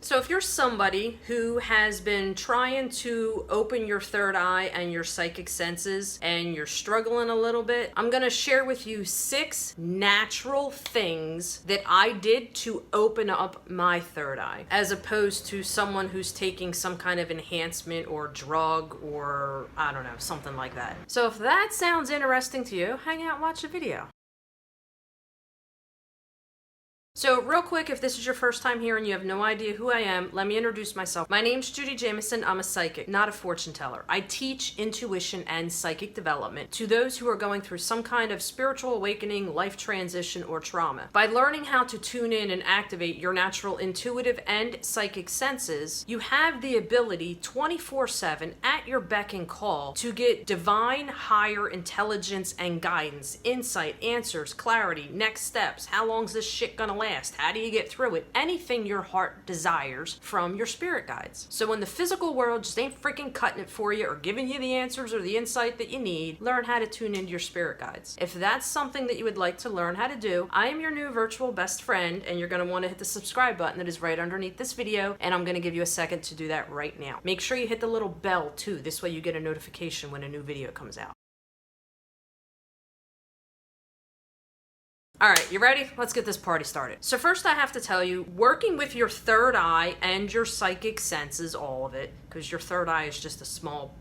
So if you're somebody who has been trying to open your third eye and your psychic senses and you're struggling a little bit, I'm going to share with you 6 natural things that I did to open up my third eye, as opposed to someone who's taking some kind of enhancement or drug or, I don't know, something like that. So if that sounds interesting to you, hang out and watch the video. So real quick, if this is your first time here and you have no idea who I am, let me introduce myself. My name's Judi Jamieson. I'm a psychic, not a fortune teller. I teach intuition and psychic development to those who are going through some kind of spiritual awakening, life transition, or trauma. By learning how to tune in and activate your natural intuitive and psychic senses, you have the ability 24/7 at your beck and call to get divine higher intelligence and guidance, insight, answers, clarity, next steps, how long's this shit gonna last? How do you get through it? Anything your heart desires from your spirit guides. So when the physical world just ain't freaking cutting it for you or giving you the answers or the insight that you need, learn how to tune into your spirit guides. If that's something that you would like to learn how to do, I am your new virtual best friend, and you're going to want to hit the subscribe button that is right underneath this video, and I'm going to give you a second to do that right now. Make sure you hit the little bell too. This way you get a notification when a new video comes out. All right, you ready? Let's get this party started. So first I have to tell you, working with your third eye and your psychic senses, all of it, because your third eye is just a small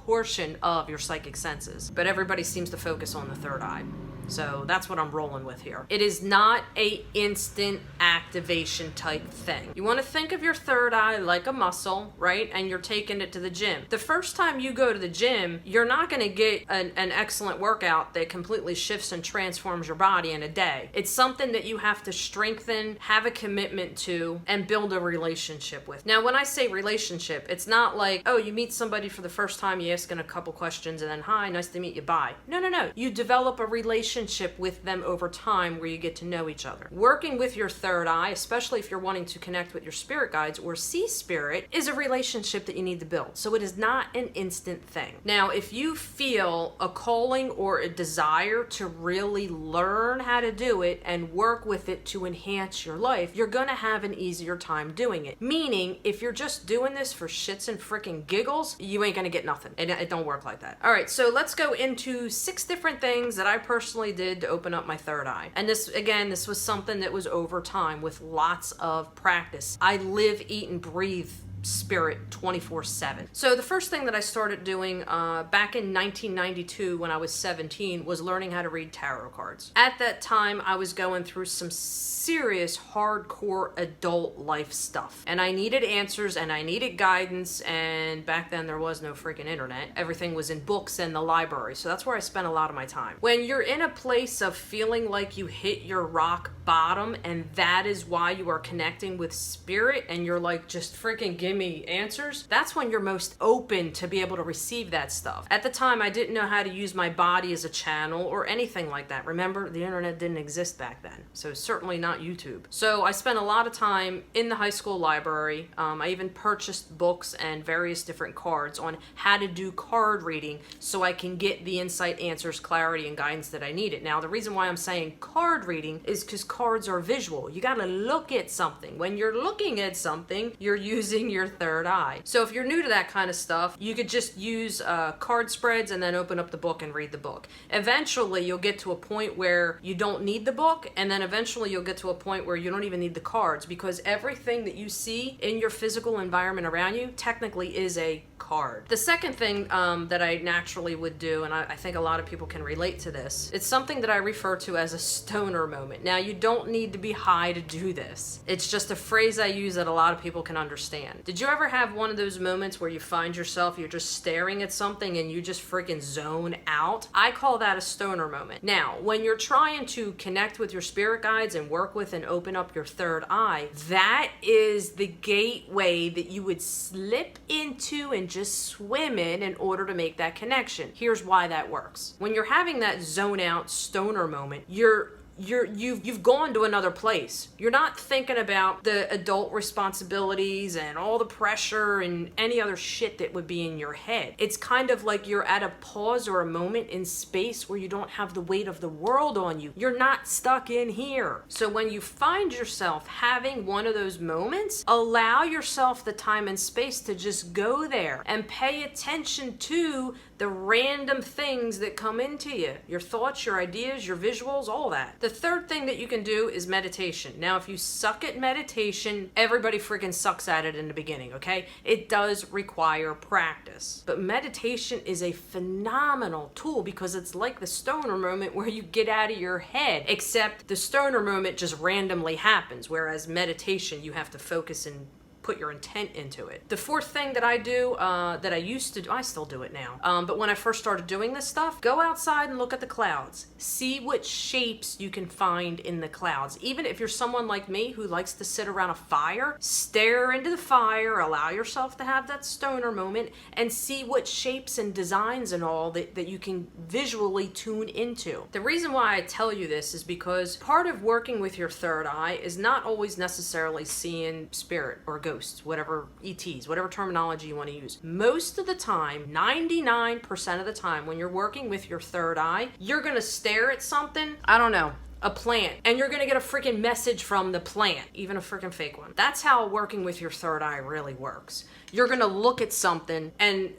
portion of your psychic senses, but everybody seems to focus on the third eye. So that's what I'm rolling with here. It is not a instant activation type thing. You want to think of your third eye like a muscle, right? And you're taking it to the gym. The first time you go to the gym, you're not going to get an excellent workout that completely shifts and transforms your body in a day. It's something that you have to strengthen, have a commitment to, and build a relationship with. Now, when I say relationship, it's not like, oh, you meet somebody for the first time, you ask them a couple questions, and then, hi, nice to meet you, bye. No. You develop a relationship with them over time where you get to know each other. Working with your third eye, especially if you're wanting to connect with your spirit guides or see spirit, is a relationship that you need to build. So it is not an instant thing. Now, if you feel a calling or a desire to really learn how to do it and work with it to enhance your life, you're gonna have an easier time doing it. Meaning, if you're just doing this for shits and freaking giggles, you ain't gonna get nothing. It don't work like that. All right, so let's go into 6 different things that I personally did to open up my third eye. And this was something that was over time with lots of practice. I live, eat, and breathe spirit 24/7. So the first thing that I started doing back in 1992 when I was 17 was learning how to read tarot cards. At that time, I was going through some serious hardcore adult life stuff, and I needed answers and I needed guidance, and back then there was no freaking internet. Everything was in books and the library, so that's where I spent a lot of my time. When you're in a place of feeling like you hit your rock bottom and that is why you are connecting with spirit and you're like, just freaking give me answers, that's when you're most open to be able to receive that stuff. At the time, I didn't know how to use my body as a channel or anything like that. Remember, the internet didn't exist back then, so certainly not YouTube. So I spent a lot of time in the high school library. I even purchased books and various different cards on how to do card reading so I can get the insight, answers, clarity, and guidance that I needed. Now, the reason why I'm saying card reading is because cards are visual. You gotta look at something. When you're looking at something, you're using your third eye. So if you're new to that kind of stuff, you could just use card spreads and then open up the book and read the book. Eventually, you'll get to a point where you don't need the book, and then eventually you'll get to a point where you don't even need the cards, because everything that you see in your physical environment around you technically is a card. The second thing that I naturally would do, and I think a lot of people can relate to this, it's something that I refer to as a stoner moment. Now, you don't need to be high to do this. It's just a phrase I use that a lot of people can understand. Did you ever have one of those moments where you find yourself, you're just staring at something and you just freaking zone out? I call that a stoner moment. Now, when you're trying to connect with your spirit guides and work with and open up your third eye, that is the gateway that you would slip into and just swim in order to make that connection. Here's why that works. When you're having that zone out stoner moment, you're you've gone to another place. You're not thinking about the adult responsibilities and all the pressure and any other shit that would be in your head. It's kind of like you're at a pause or a moment in space where you don't have the weight of the world on you. You're not stuck in here. So when you find yourself having one of those moments, allow yourself the time and space to just go there and pay attention to the random things that come into you. Your thoughts, your ideas, your visuals, all that. The third thing that you can do is meditation. Now, if you suck at meditation, everybody freaking sucks at it in the beginning, okay? It does require practice. But meditation is a phenomenal tool because it's like the stoner moment where you get out of your head, except the stoner moment just randomly happens, whereas meditation, you have to focus and put your intent into it. The fourth thing that I do, that I used to do, I still do it now, but when I first started doing this stuff, go outside and look at the clouds. See what shapes you can find in the clouds. Even if you're someone like me who likes to sit around a fire, stare into the fire, allow yourself to have that stoner moment, and see what shapes and designs and all that you can visually tune into. The reason why I tell you this is because part of working with your third eye is not always necessarily seeing spirit or ghost, whatever ETs, whatever terminology you want to use. Most of the time, 99% of the time, when you're working with your third eye, you're going to stare at something, I don't know, a plant, and you're going to get a freaking message from the plant, even a freaking fake one. That's how working with your third eye really works. You're going to look at something and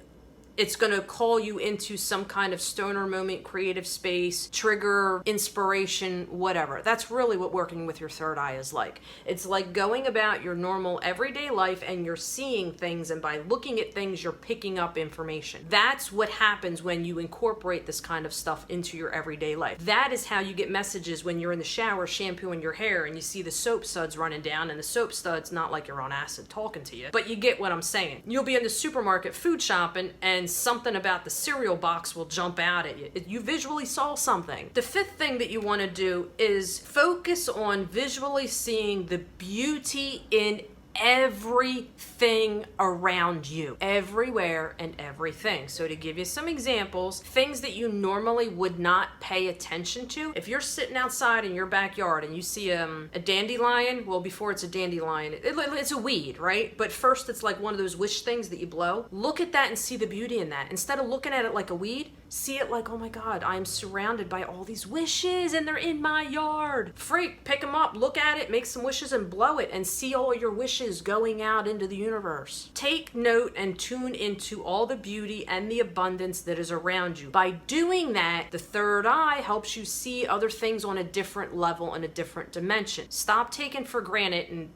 it's going to call you into some kind of stoner moment, creative space, trigger, inspiration, whatever. That's really what working with your third eye is like. It's like going about your normal everyday life and you're seeing things, and by looking at things, you're picking up information. That's what happens when you incorporate this kind of stuff into your everyday life. That is how you get messages when you're in the shower shampooing your hair and you see the soap suds running down, and the soap suds, not like you're on acid talking to you, but you get what I'm saying. You'll be in the supermarket food shopping and something about the cereal box will jump out at you. You visually saw something. The fifth thing that you want to do is focus on visually seeing the beauty in everything around you, everywhere and everything. So to give you some examples, things that you normally would not pay attention to. If you're sitting outside in your backyard and you see a dandelion, well, before it's a dandelion, it's a weed, right? But first it's like one of those wish things that you blow. Look at that and see the beauty in that. Instead of looking at it like a weed, see it like, oh my God, I am surrounded by all these wishes and they're in my yard. Freak, pick them up, look at it, make some wishes and blow it, and see all your wishes going out into the universe. Take note and tune into all the beauty and the abundance that is around you. By doing that, the third eye helps you see other things on a different level and a different dimension. Stop taking for granted and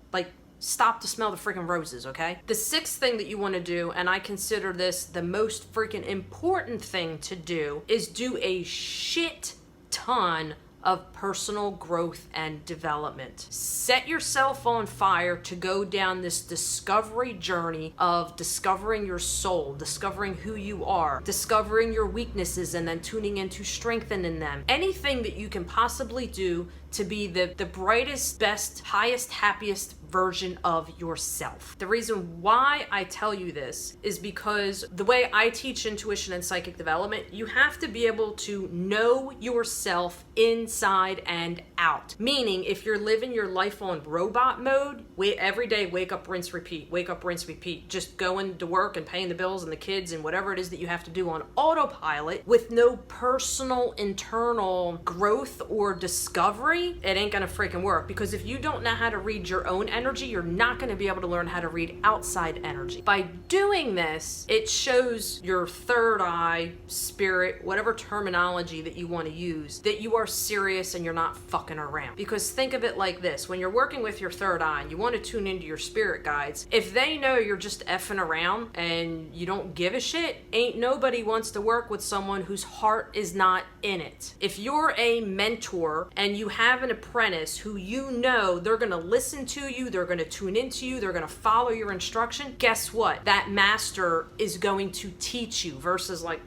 stop to smell the freaking roses, okay? The sixth thing that you want to do, and I consider this the most freaking important thing to do, is do a shit ton of personal growth and development. Set yourself on fire to go down this discovery journey of discovering your soul, discovering who you are, discovering your weaknesses, and then tuning into strengthening them. Anything that you can possibly do to be the brightest, best, highest, happiest version of yourself. The reason why I tell you this is because the way I teach intuition and psychic development, you have to be able to know yourself inside and out. Meaning, if you're living your life on robot mode, every day, wake up, rinse, repeat, wake up, rinse, repeat, just going to work and paying the bills and the kids and whatever it is that you have to do on autopilot with no personal internal growth or discovery, it ain't gonna freaking work. Because if you don't know how to read your own energy, you're not gonna be able to learn how to read outside energy. By doing this, it shows your third eye, spirit, whatever terminology that you want to use, that you are serious and you're not fucking around. Because think of it like this, when you're working with your third eye and you want to tune into your spirit guides, if they know you're just effing around and you don't give a shit, ain't nobody wants to work with someone whose heart is not in it. If you're a mentor and you have an apprentice who you know they're gonna listen to you, they're gonna tune into you, they're gonna follow your instruction, guess what? That master is going to teach you versus like,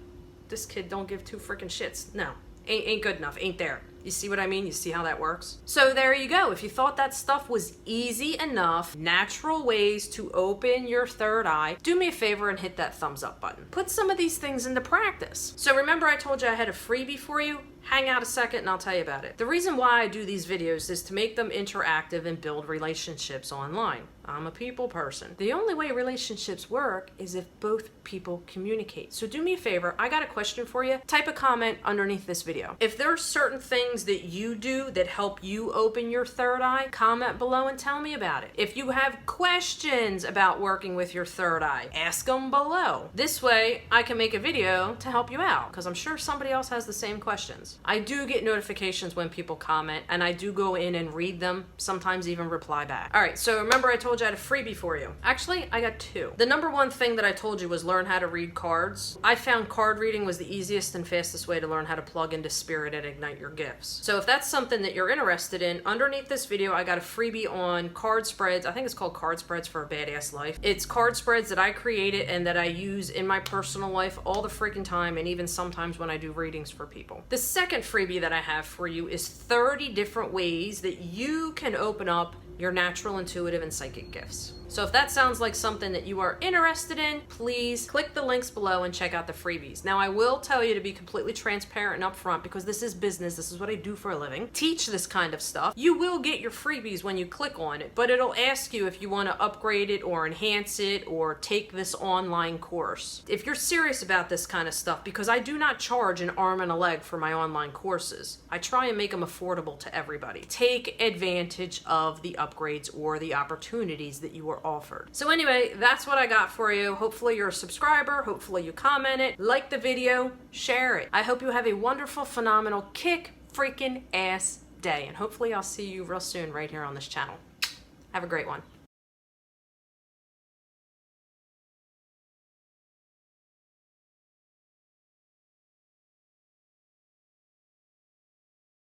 this kid don't give two freaking shits. No, ain't good enough, ain't there. You see what I mean? You see how that works? So there you go. If you thought that stuff was easy enough, natural ways to open your third eye, do me a favor and hit that thumbs up button. Put some of these things into practice. So remember I told you I had a freebie for you? Hang out a second and I'll tell you about it. The reason why I do these videos is to make them interactive and build relationships online. I'm a people person. The only way relationships work is if both people communicate. So do me a favor, I got a question for you. Type a comment underneath this video. If there are certain things that you do that help you open your third eye, comment below and tell me about it. If you have questions about working with your third eye, ask them below. This way I can make a video to help you out, because I'm sure somebody else has the same questions. I do get notifications when people comment, and I do go in and read them, sometimes even reply back. All right, so remember I told you I had a freebie for you. Actually, I got two. The number one thing that I told you was learn how to read cards. I found card reading was the easiest and fastest way to learn how to plug into spirit and ignite your gifts. So if that's something that you're interested in, underneath this video I got a freebie on card spreads. I think it's called Card Spreads for a Badass Life. It's card spreads that I created and that I use in my personal life all the freaking time, and even sometimes when I do readings for people. The second freebie that I have for you is 30 different ways that you can open up your natural, intuitive, and psychic gifts. So if that sounds like something that you are interested in, please click the links below and check out the freebies. Now, I will tell you to be completely transparent and upfront, because this is business. This is what I do for a living. Teach this kind of stuff. You will get your freebies when you click on it, but it'll ask you if you want to upgrade it or enhance it or take this online course. If you're serious about this kind of stuff, because I do not charge an arm and a leg for my online courses. I try and make them affordable to everybody. Take advantage of the upgrades or the opportunities that you are offered. So anyway, that's what I got for you. Hopefully you're a subscriber. Hopefully you comment it, like the video, share it. I hope you have a wonderful, phenomenal, kick freaking ass day. And hopefully I'll see you real soon right here on this channel. Have a great one.